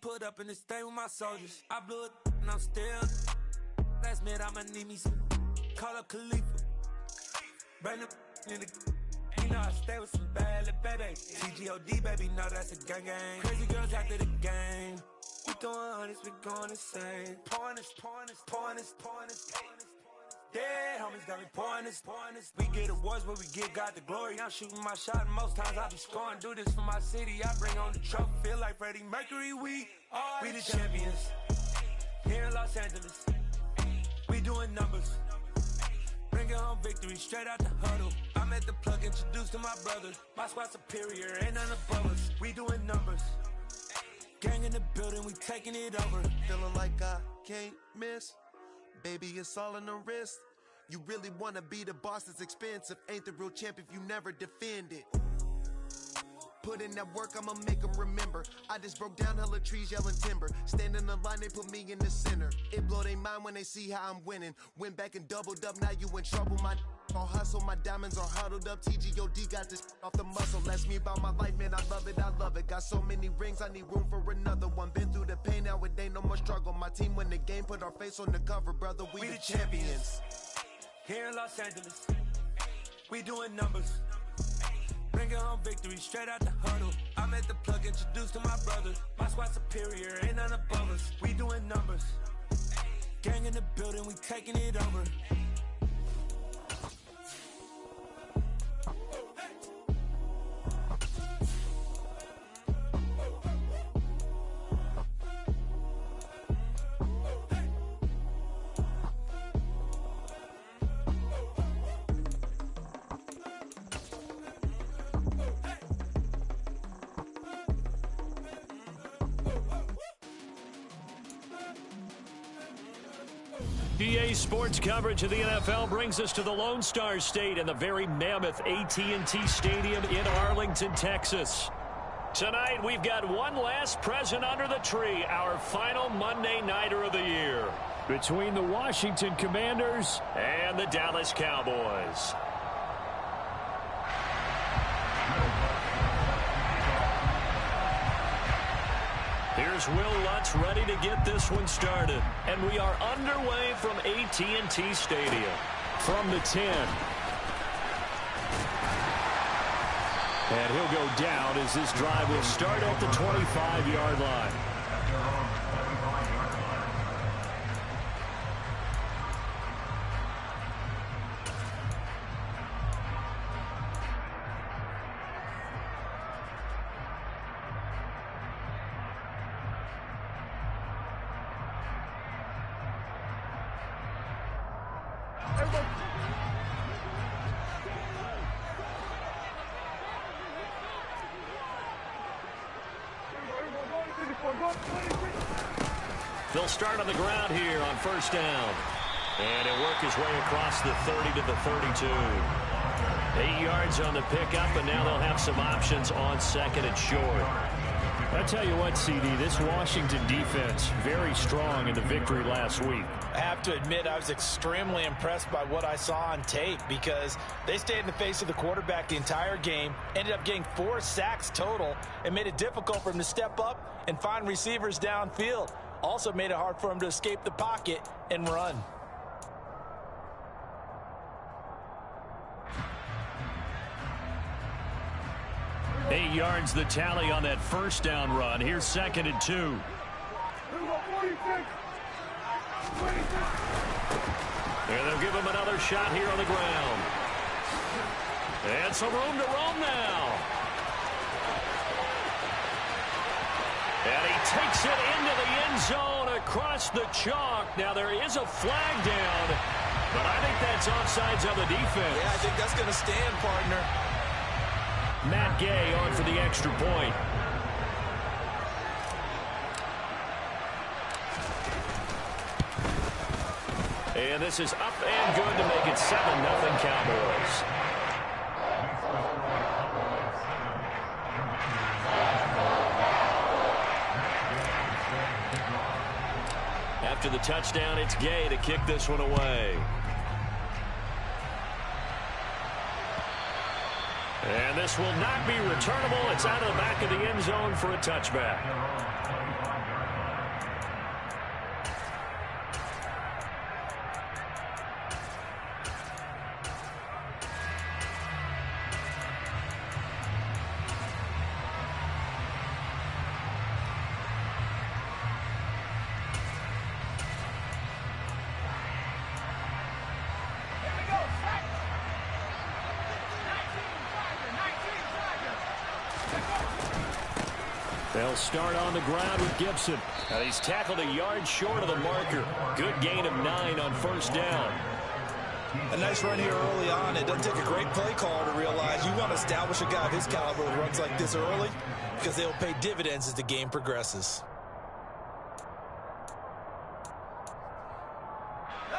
put up in this thing with my soldiers. I blew it and I'm still. Last minute I'ma need me some. Call up Khalifa. Bring them in the. You know I stay with some bad little baby. TGOD, baby, know that's a gang gang. Crazy girls after the game. We throwing hundreds, we going insane. Pouring this. Dead homies got me pouring this. We get awards, but we give God the glory. I'm shooting my shot, and most times I be scoring. Do this for my city, I bring on the trophy. Feel like Freddie Mercury, we the champions. Here in Los Angeles, we doing numbers. Bringing home victory straight out the huddle. I'm at the plug, introduced to my brothers. My squad superior, ain't none above us. We doing numbers. Gang in the building, we taking it over. Feeling like I can't miss. Baby, it's all in the wrist. You really wanna be the boss, it's expensive. Ain't the real champ if you never defend it. Put in that work, I'ma make them remember. I just broke down hella trees, yelling timber. Stand in the line, they put me in the center. It blow their mind when they see how I'm winning. Went back and doubled up, now you in trouble. My all hustle, my diamonds are huddled up. TGOD got this off the muscle. Ask me about my life, man, I love it. Got so many rings, I need room for another one. Been through the pain, now it ain't no more struggle. My team win the game, put our face on the cover, brother. We the champions. Here in Los Angeles, we doing numbers. Bringing home victory straight out the huddle. I'm at the plug, introduced to my brothers. My squad superior, ain't none above us. We doing numbers. Gang in the building, we taking it over. EA Sports coverage of the NFL brings us to the Lone Star State and the very mammoth AT&T Stadium in Arlington, Texas. Tonight, we've got one last present under the tree, our final Monday Nighter of the year, between the Washington Commanders and the Dallas Cowboys. Here's Will Lutz ready to get this one started. And we are underway from AT&T Stadium. From the 10. And he'll go down as this drive will start at the 25-yard line. They'll start on the ground here on first down. And he'll work his way across the 30 to the 32. 8 yards on the pickup, and now they'll have some options on second and short. I tell you what, CD, this Washington defense, very strong in the victory last week. I have to admit, I was extremely impressed by what I saw on tape because they stayed in the face of the quarterback the entire game, ended up getting 4 sacks total, and made it difficult for him to step up and find receivers downfield. Also made it hard for him to escape the pocket and run. Eight yards the tally on that first down run. Here's second and 2. And they'll give him another shot here on the ground. And some room to roam now. And he takes it into the end zone across the chalk. Now there is a flag down, but I think that's offsides on the defense. Yeah, I think that's going to stand, partner. Matt Gay on for the extra point. And this is up and good to make it 7-0 Cowboys. After the touchdown, it's Gay to kick this one away. And this will not be returnable. It's out of the back of the end zone for a touchback. They'll start on the ground with Gibson. He's tackled a yard short of the marker. Good gain of 9 on first down. A nice run here early on. It doesn't take a great play call to realize you want to establish a guy of his caliber with runs like this early because they'll pay dividends as the game progresses.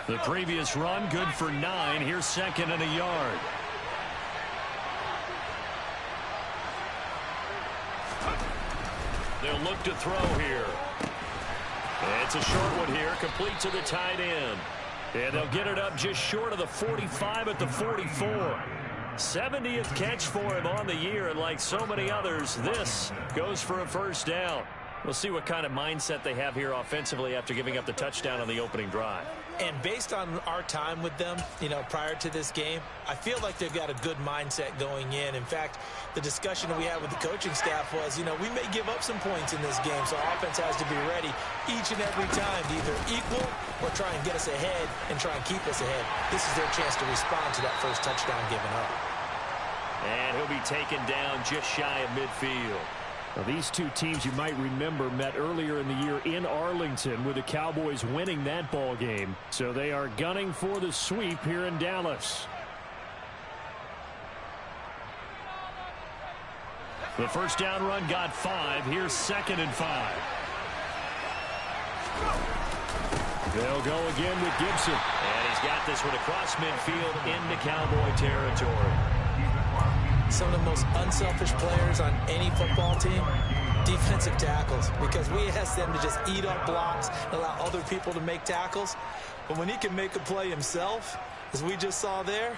The previous run, good for 9. Here's second and a yard. They'll look to throw here. It's a short one here, complete to the tight end. And they'll get it up just short of the 45 at the 44. 70th catch for him on the year, and like so many others, this goes for a first down. We'll see what kind of mindset they have here offensively after giving up the touchdown on the opening drive. And based on our time with them, prior to this game, I feel like they've got a good mindset going in. In fact, the discussion that we had with the coaching staff was, we may give up some points in this game, so our offense has to be ready each and every time to either equal or try and get us ahead and try and keep us ahead. This is their chance to respond to that first touchdown given up. And he'll be taken down just shy of midfield. Now, these two teams, you might remember, met earlier in the year in Arlington with the Cowboys winning that ball game. So they are gunning for the sweep here in Dallas. The first down run got 5. Here's second and 5. They'll go again with Gibson. And he's got this one across midfield into Cowboy territory. Some of the most unselfish players on any football team, defensive tackles, because we ask them to just eat up blocks and allow other people to make tackles. But when he can make a play himself, as we just saw there,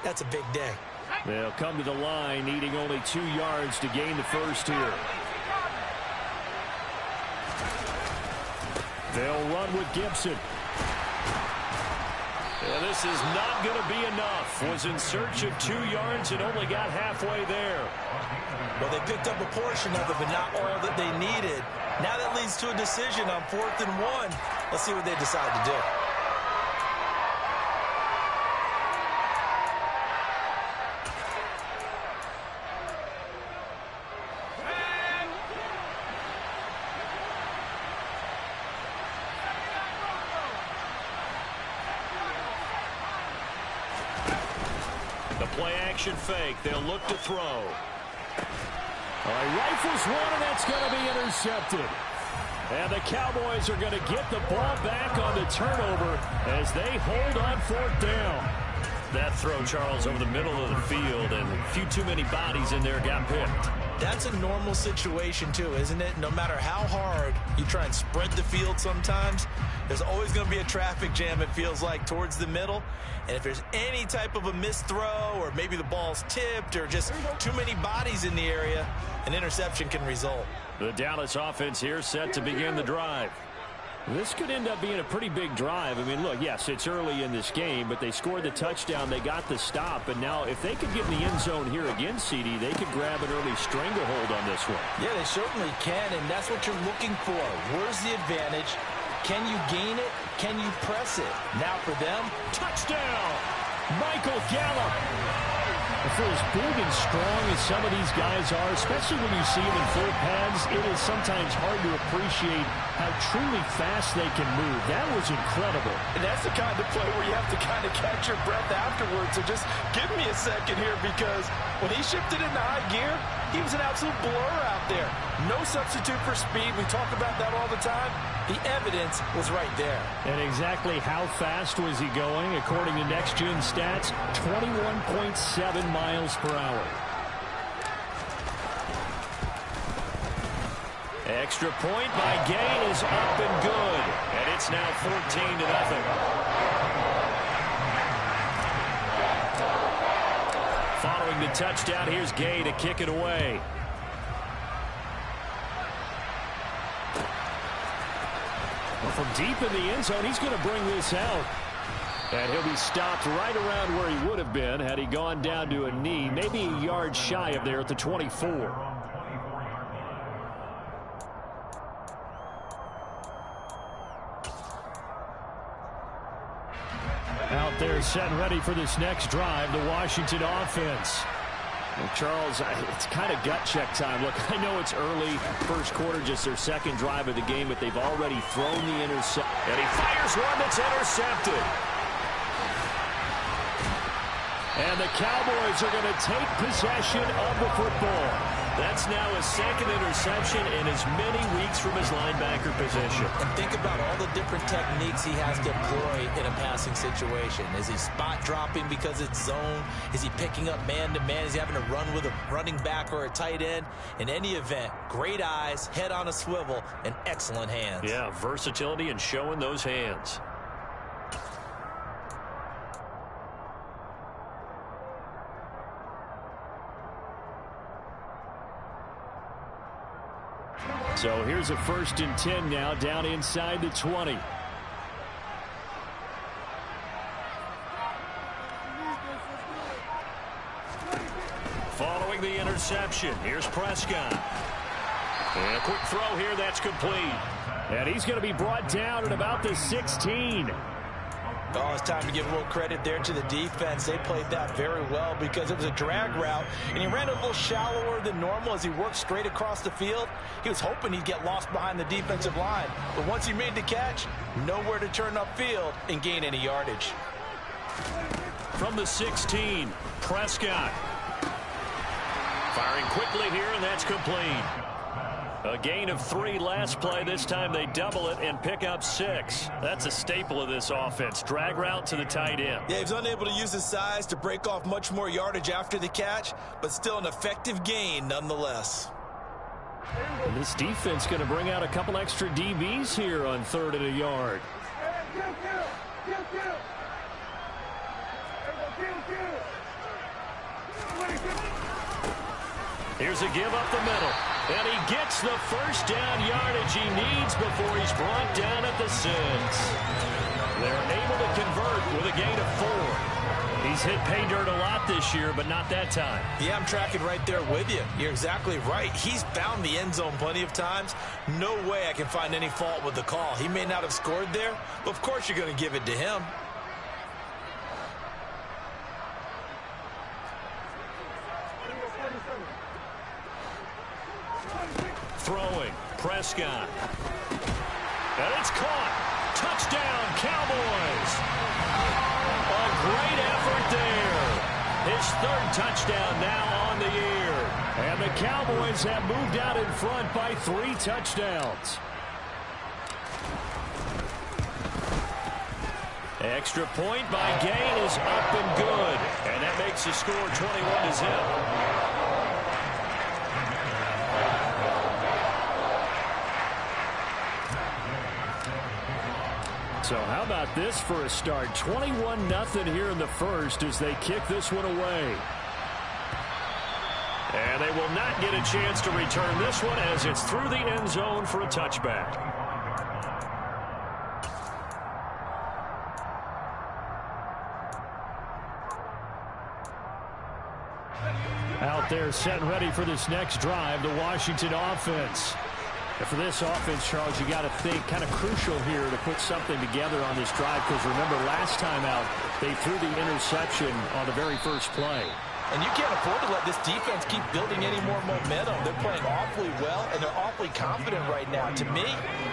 that's a big day. They'll come to the line, needing only 2 yards to gain the first here. They'll run with Gibson. Yeah, this is not going to be enough. Was in search of 2 yards and only got halfway there. Well, they picked up a portion of it, but not all that they needed. Now that leads to a decision on 4th and 1. Let's see what they decide to do. Play-action fake. They'll look to throw. All right, rifles one, and that's going to be intercepted. And the Cowboys are going to get the ball back on the turnover as they hold on 4th down. That throw, Charles, over the middle of the field, and a few too many bodies in there got picked. That's a normal situation, too, isn't it? No matter how hard you try and spread the field sometimes, there's always going to be a traffic jam, it feels like, towards the middle. And if there's any type of a missed throw or maybe the ball's tipped or just too many bodies in the area, an interception can result. The Dallas offense here set to begin the drive. This could end up being a pretty big drive. I mean, look, yes, it's early in this game, but they scored the touchdown. They got the stop. And now if they could get in the end zone here again, CD, they could grab an early stranglehold on this one. Yeah, they certainly can, and that's what you're looking for. Where's the advantage? Can you gain it? Can you press it? Now for them, touchdown! Michael Gallup. For as big and strong as some of these guys are, especially when you see them in full pads, it is sometimes hard to appreciate how truly fast they can move. That was incredible. And that's the kind of play where you have to kind of catch your breath afterwards. So just give me a second here, because when he shifted into high gear, he was an absolute blur out there. No substitute for speed. We talk about that all the time. The evidence was right there. And exactly how fast was he going? According to Next Gen Stats, 21.7 miles per hour. Extra point by Gay is up and good. And it's now 14-0. Following the touchdown, here's Gay to kick it away. Well, from deep in the end zone, he's going to bring this out. And he'll be stopped right around where he would have been had he gone down to a knee, maybe a yard shy of there at the 24. Out there set and ready for this next drive, the Washington offense. Well, Charles, it's kind of gut check time. Look, I know it's early, first quarter, just their second drive of the game, but they've already thrown the intercept. And he fires one that's intercepted. And the Cowboys are going to take possession of the football. That's now his second interception in as many weeks from his linebacker position. And think about all the different techniques he has to employ in a passing situation. Is he spot dropping because it's zone? Is he picking up man-to-man? Is he having to run with a running back or a tight end? In any event, great eyes, head on a swivel, and excellent hands. Yeah, versatility and showing those hands. So here's a 1st and 10 now, down inside the 20. Following the interception, here's Prescott. And a quick throw here, that's complete. And he's going to be brought down at about the 16. Oh, it's time to give a little credit there to the defense. They played that very well because it was a drag route, and he ran a little shallower than normal as he worked straight across the field. He was hoping he'd get lost behind the defensive line, but once he made the catch, nowhere to turn upfield and gain any yardage. From the 16, Prescott. Firing quickly here, and that's complete. A gain of 3 last play. This time they double it and pick up 6. That's a staple of this offense. Drag route to the tight end. Yeah, he was unable to use his size to break off much more yardage after the catch, but still an effective gain nonetheless. And this defense going to bring out a couple extra DBs here on 3rd and a yard. Here's a give up the middle. And he gets the first down yardage he needs before he's brought down at the 6. They're able to convert with a gain of 4. He's hit pay dirt a lot this year, but not that time. Yeah, I'm tracking right there with you. You're exactly right. He's found the end zone plenty of times. No way I can find any fault with the call. He may not have scored there, but of course you're going to give it to him. Throwing, Prescott. And it's caught. Touchdown, Cowboys. A great effort there. His 3rd touchdown now on the year. And the Cowboys have moved out in front by 3 touchdowns. Extra point by Gain is up and good. And that makes the score 21-0. So how about this for a start? 21-0 here in the first as they kick this one away. And they will not get a chance to return this one as it's through the end zone for a touchback. Out there set and ready for this next drive, the Washington offense. And for this offense, Charles, you got to think kind of crucial here to put something together on this drive because remember last time out they threw the interception on the very first play. And you can't afford to let this defense keep building any more momentum. They're playing awfully well, and they're awfully confident right now. To me,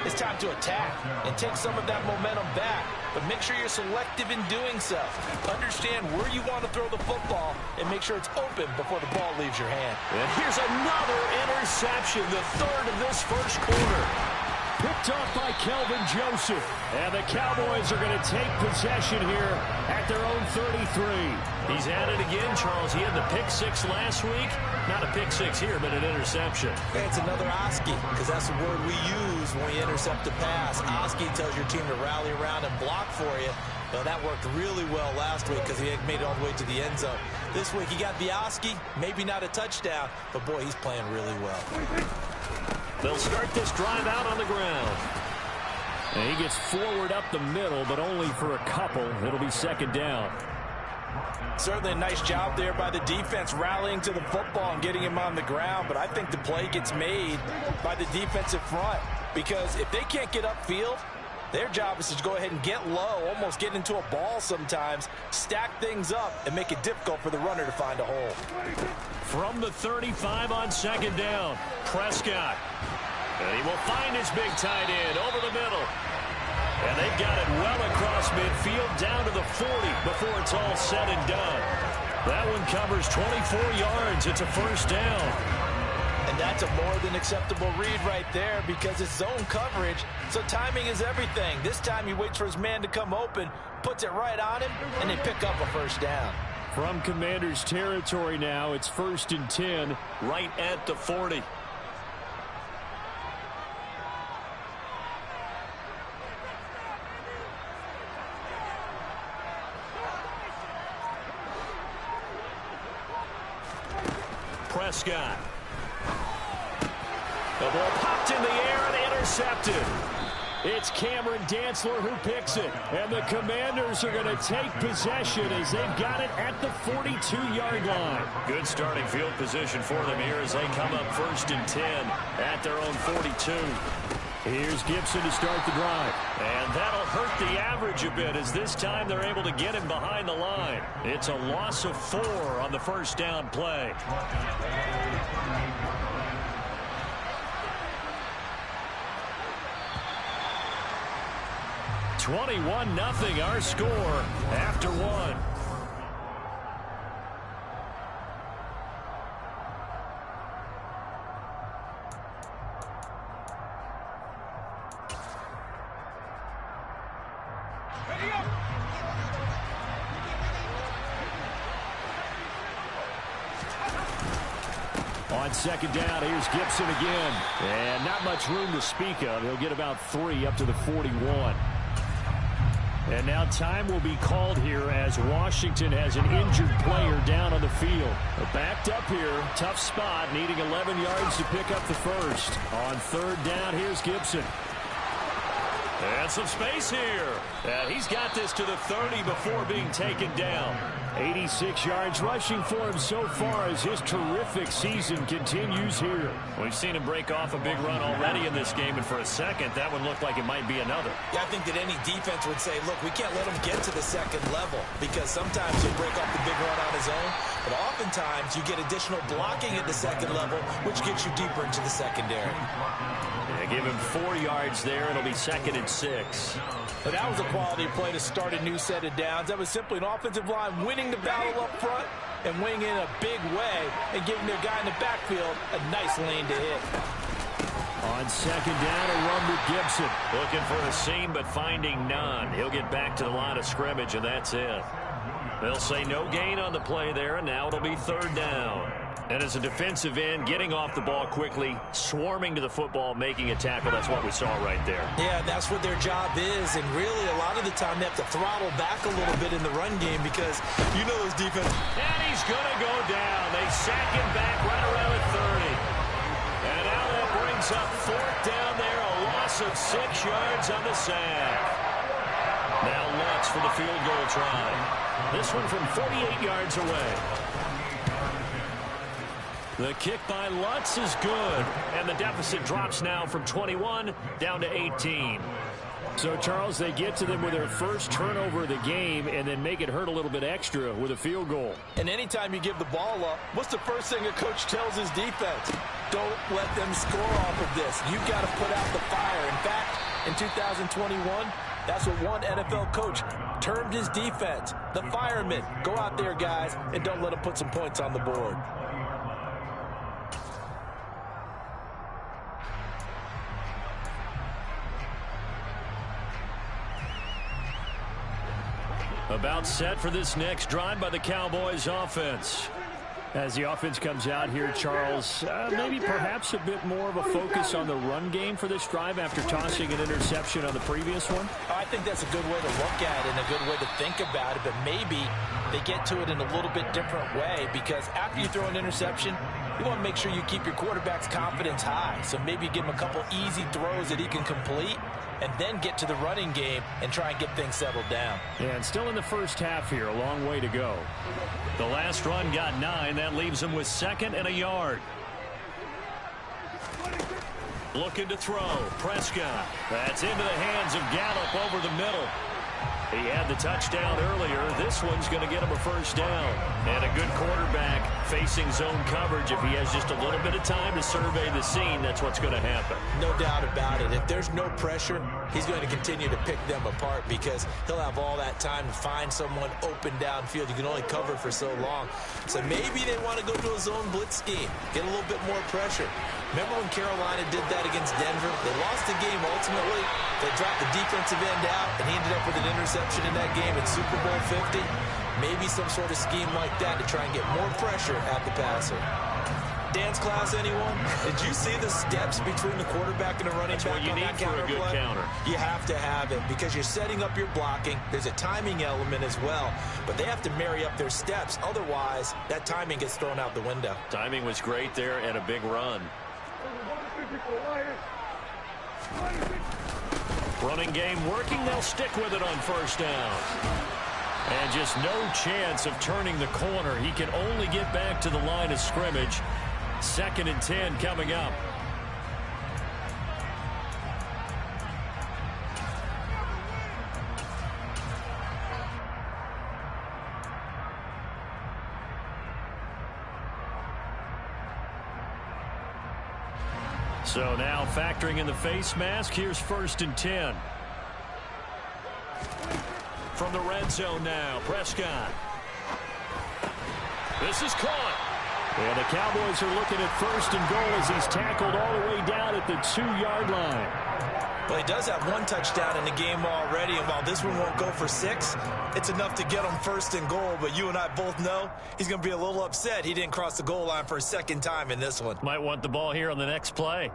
it's time to attack and take some of that momentum back. But make sure you're selective in doing so. Understand where you want to throw the football and make sure it's open before the ball leaves your hand. And here's another interception, the 3rd of this first quarter. Picked off by Kelvin Joseph. And the Cowboys are going to take possession here at their own 33. He's at it again, Charles. He had the pick 6 last week. Not a pick 6 here, but an interception. Yeah, it's another Oski, because that's the word we use when we intercept a pass. Oski tells your team to rally around and block for you. Well, that worked really well last week because he had made it all the way to the end zone. This week he got the Oski, maybe not a touchdown, but boy, he's playing really well. They'll start this drive out on the ground. And he gets forward up the middle, but only for a couple. It'll be 2nd down. Certainly a nice job there by the defense rallying to the football and getting him on the ground, but I think the play gets made by the defensive front because if they can't get upfield, Their job is to go ahead and get low, almost get into a ball sometimes, stack things up, and make it difficult for the runner to find a hole. From the 35 on second down, Prescott. And he will find his big tight end over the middle. And they've got it well across midfield down to the 40 before it's all said and done. That one covers 24 yards. It's a first down. And that's a more than acceptable read right there because it's zone coverage, so timing is everything. This time he waits for his man to come open, puts it right on him, and they pick up a first down. From Commanders territory now, it's 1st and 10, right at the 40. Prescott. The ball popped in the air and intercepted. It's Cameron Dantzler who picks it. And the Commanders are going to take possession as they've got it at the 42-yard line. Good starting field position for them here as they come up 1st and 10 at their own 42. Here's Gibson to start the drive. And that'll hurt the average a bit as this time they're able to get him behind the line. It's a loss of 4 on the first down play. 21-0 our score after 1. On second down, here's Gibson again. And not much room to speak of. He'll get about 3 up to the 41. And now time will be called here as Washington has an injured player down on the field. Backed up here, tough spot, needing 11 yards to pick up the first. On third down, here's Gibson. And some space here. He's got this to the 30 before being taken down. 86 yards rushing for him so far as his terrific season continues here. We've seen him break off a big run already in this game, and for a second, that one looked like it might be another. Yeah, I think that any defense would say, look, we can't let him get to the second level because sometimes he'll break off the big run on his own, but oftentimes you get additional blocking at the second level, which gets you deeper into the secondary. Yeah, give him 4 yards there. It'll be 2nd and 6. But that was a quality play to start a new set of downs. That was simply an offensive line winning the battle up front and winning in a big way and giving their guy in the backfield a nice lane to hit. On second down, a run with Gibson. Looking for a seam, but finding none. He'll get back to the line of scrimmage, and that's it. They'll say no gain on the play there, and now it'll be 3rd down. And as a defensive end, getting off the ball quickly, swarming to the football, making a tackle, that's what we saw right there. Yeah, that's what their job is, and really a lot of the time they have to throttle back a little bit in the run game because you know those defense. And he's going to go down. They sack him back right around at 30. And now that brings up 4th down there, a loss of 6 yards on the sack. Now Lutz for the field goal try. This one from 48 yards away. The kick by Lutz is good, and the deficit drops now from 21 down to 18. So, Charles, they get to them with their first turnover of the game and then make it hurt a little bit extra with a field goal. And anytime you give the ball up, what's the first thing a coach tells his defense? Don't let them score off of this. You've got to put out the fire. In fact, in 2021, that's what one NFL coach termed his defense. The firemen. Go out there, guys, and don't let them put some points on the board. About set for this next drive by the Cowboys offense. As the offense comes out here, Charles, maybe perhaps a bit more of a focus on the run game for this drive after tossing an interception on the previous one? I think that's a good way to look at it and a good way to think about it, but maybe they get to it in a little bit different way because after you throw an interception, you want to make sure you keep your quarterback's confidence high. So maybe give him a couple easy throws that he can complete and then get to the running game and try and get things settled down. Yeah, and still in the first half here, a long way to go. The last run got 9. That leaves him with 2nd and a yard. Looking to throw. Prescott. That's into the hands of Gallup over the middle. He had the touchdown earlier. This one's going to get him a first down. And a good quarterback facing zone coverage. If he has just a little bit of time to survey the scene, that's what's going to happen. No doubt about it. If there's no pressure, he's going to continue to pick them apart because he'll have all that time to find someone open downfield. You can only cover for so long. So maybe they want to go to a zone blitz scheme, get a little bit more pressure. Remember when Carolina did that against Denver? They lost the game ultimately. They dropped the defensive end out, and he ended up with an interception in that game in Super Bowl 50. Maybe some sort of scheme like that to try and get more pressure at the passer. Dance class, anyone? Did you see the steps between the quarterback and the running back on that counter play? That's what you need for a good counter. You have to have it because you're setting up your blocking. There's a timing element as well, but they have to marry up their steps. Otherwise, that timing gets thrown out the window. Timing was great there and a big run. Running game working. They'll stick with it on first down. And just no chance of turning the corner. He can only get back to the line of scrimmage. 2nd and 10 coming up. So now factoring in the face mask, here's 1st and 10. From the red zone now, Prescott. This is caught. And the Cowboys are looking at 1st and goal as he's tackled all the way down at the 2-yard line. Well, he does have 1 touchdown in the game already, and while this one won't go for 6, it's enough to get him 1st and goal. But you and I both know he's going to be a little upset he didn't cross the goal line for a 2nd time in this one. Might want the ball here on the next play.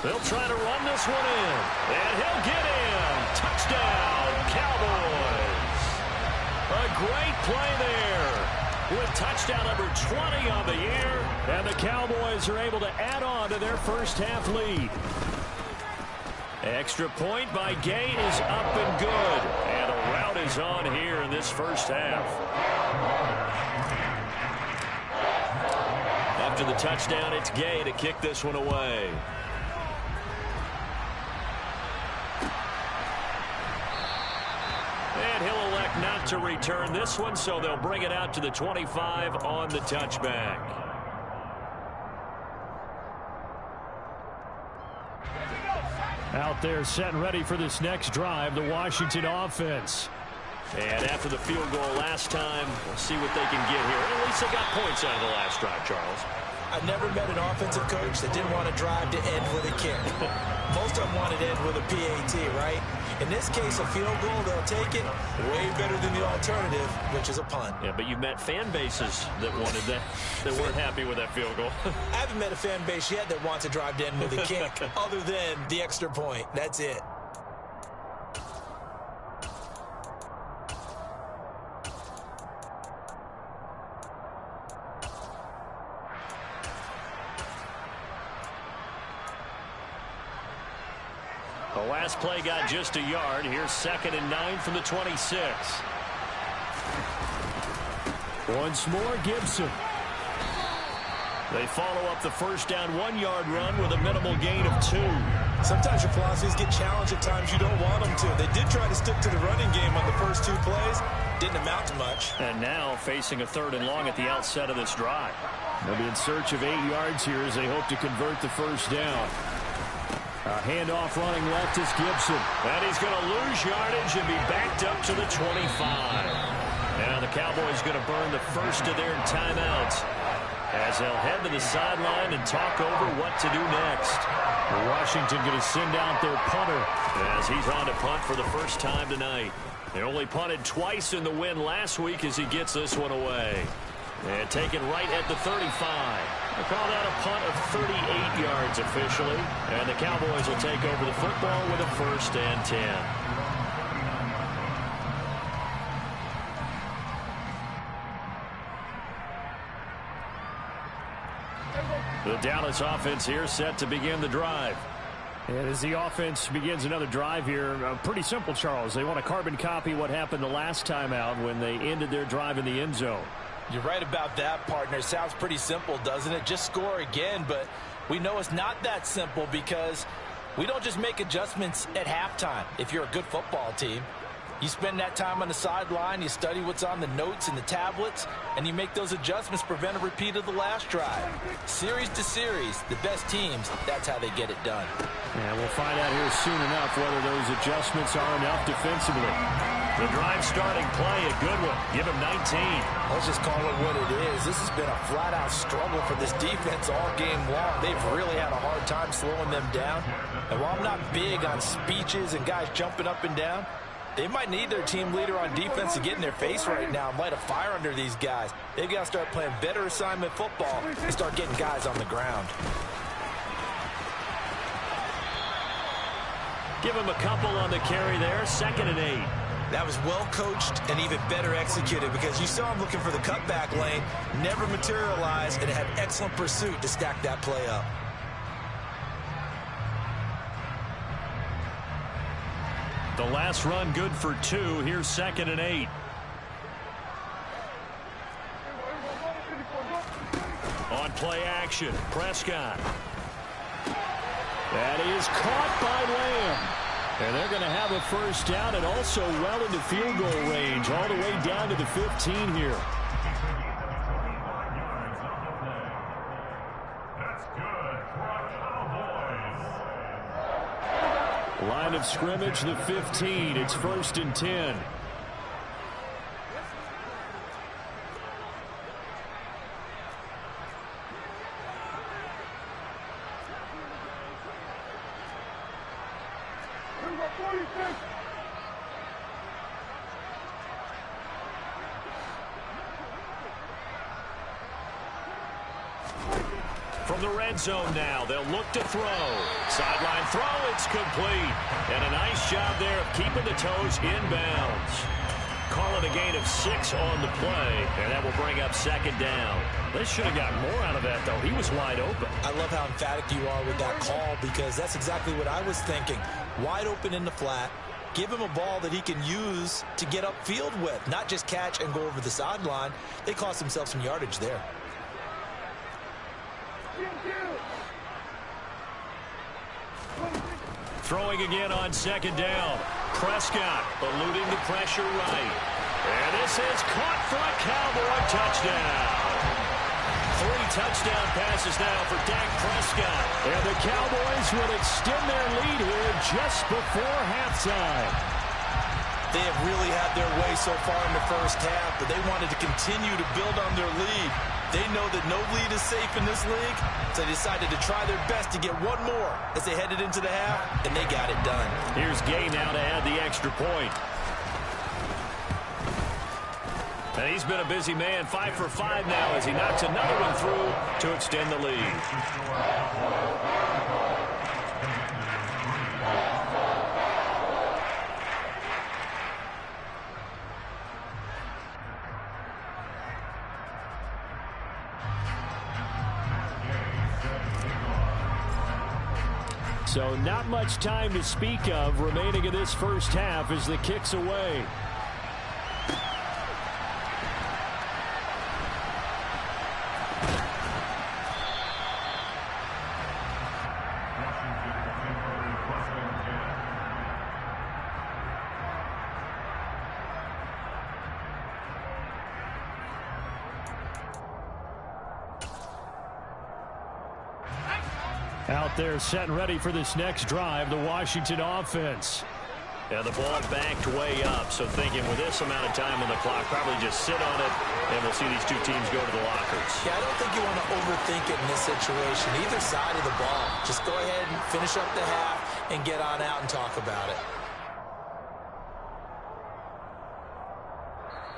They'll try to run this one in, and he'll get in. Touchdown, Cowboys. A great play there with touchdown number 20 on the year, and the Cowboys are able to add on to their first half lead. Extra point by Gay is up and good, and a rout is on here in this first half. After the touchdown, it's Gay to kick this one away. And he'll elect not to return this one, so they'll bring it out to the 25 on the touchback. Out there set and ready for this next drive, the Washington offense. And after the field goal last time, we'll see what they can get here. At least they got points out of the last drive, Charles. I've never met an offensive coach that didn't want to drive to end with a kick. Most of them wanted to end with a PAT, right? In this case, a field goal, they'll take it way better than the alternative, which is a punt. Yeah, but you've met fan bases that wanted that, that weren't happy with that field goal. I haven't met a fan base yet that wants to drive to end with a kick other than the extra point. That's it. The last play got just a yard. Here's 2nd and 9 from the 26. Once more, Gibson. They follow up the first down 1-yard run with a minimal gain of 2. Sometimes your philosophies get challenged at times you don't want them to. They did try to stick to the running game on the first 2 plays. Didn't amount to much. And now facing a 3rd and long at the outset of this drive. They'll be in search of 8 yards here as they hope to convert the first down. A handoff running left is Gibson. And he's going to lose yardage and be backed up to the 25. Now the Cowboys going to burn the first of their timeouts as they'll head to the sideline and talk over what to do next. Washington going to send out their punter as he's on to punt for the first time tonight. They only punted twice in the win last week as he gets this one away. And taken right at the 35. They call that a punt of 38 yards officially. And the Cowboys will take over the football with a 1st and 10. The Dallas offense here set to begin the drive. And as the offense begins another drive here, pretty simple, Charles. They want to carbon copy what happened the last time out when they ended their drive in the end zone. You're right about that, partner. Sounds pretty simple, doesn't it? Just score again, but we know it's not that simple because we don't just make adjustments at halftime if you're a good football team. You spend that time on the sideline, you study what's on the notes and the tablets, and you make those adjustments, prevent a repeat of the last drive. Series to series, the best teams, that's how they get it done. And we'll find out here soon enough whether those adjustments are enough defensively. The drive starting play, a good one. Give him 19. Let's just call it what it is. This has been a flat-out struggle for this defense all game long. They've really had a hard time slowing them down. And while I'm not big on speeches and guys jumping up and down, they might need their team leader on defense to get in their face right now and light a fire under these guys. They've got to start playing better assignment football and start getting guys on the ground. Give him a couple on the carry there. 2nd and 8. That was well coached and even better executed because you saw him looking for the cutback lane, never materialized, and had excellent pursuit to stack that play up. The last run good for 2. Here's 2nd and 8. On play action, Prescott. That is caught by Lamb. And they're going to have a first down and also well into field goal range, all the way down to the 15 here. Line of scrimmage, the 15. It's 1st and 10. From the red zone now, they'll look to throw. Sideline throw, it's complete. And a nice job there of keeping the toes inbounds. Calling a gain of 6 on the play, and that will bring up 2nd down. They should have gotten more out of that, though. He was wide open. I love how emphatic you are with that call because that's exactly what I was thinking. Wide open in the flat. Give him a ball that he can use to get upfield with, not just catch and go over the sideline. They cost themselves some yardage there. Throwing again on 2nd down. Prescott eluding the pressure right. And this is caught for a Cowboy touchdown. 3 touchdown passes now for Dak Prescott. And the Cowboys will extend their lead here just before halftime. They have really had their way so far in the first half, but they wanted to continue to build on their lead. They know that no lead is safe in this league, so they decided to try their best to get one more as they headed into the half, and they got it done. Here's Gay now to add the extra point. And he's been a busy man, 5 for 5 now as he knocks another one through to extend the lead. So not much time to speak of remaining in this first half as the kick's away. Out there set and ready for this next drive, the Washington offense. Yeah, the ball backed way up, so thinking with this amount of time on the clock, probably just sit on it, and we'll see these two teams go to the lockers. Yeah, I don't think you want to overthink it in this situation. Either side of the ball. Just go ahead and finish up the half and get on out and talk about it.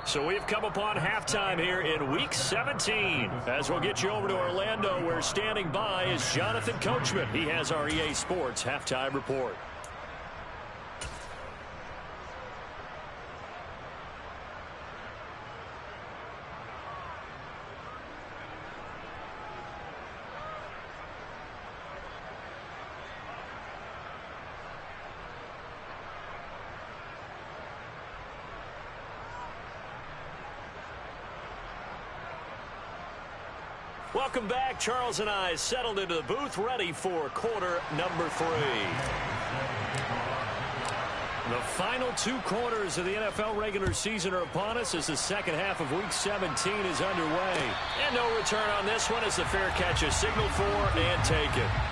So we've come upon halftime here in Week 17. As we'll get you over to Orlando, where standing by is Jonathan Coachman. He has our EA Sports Halftime Report. Welcome back. Charles and I settled into the booth, ready for quarter number 3. The final 2 quarters of the NFL regular season are upon us as the second half of Week 17 is underway. And no return on this one as the fair catch is signaled for and taken.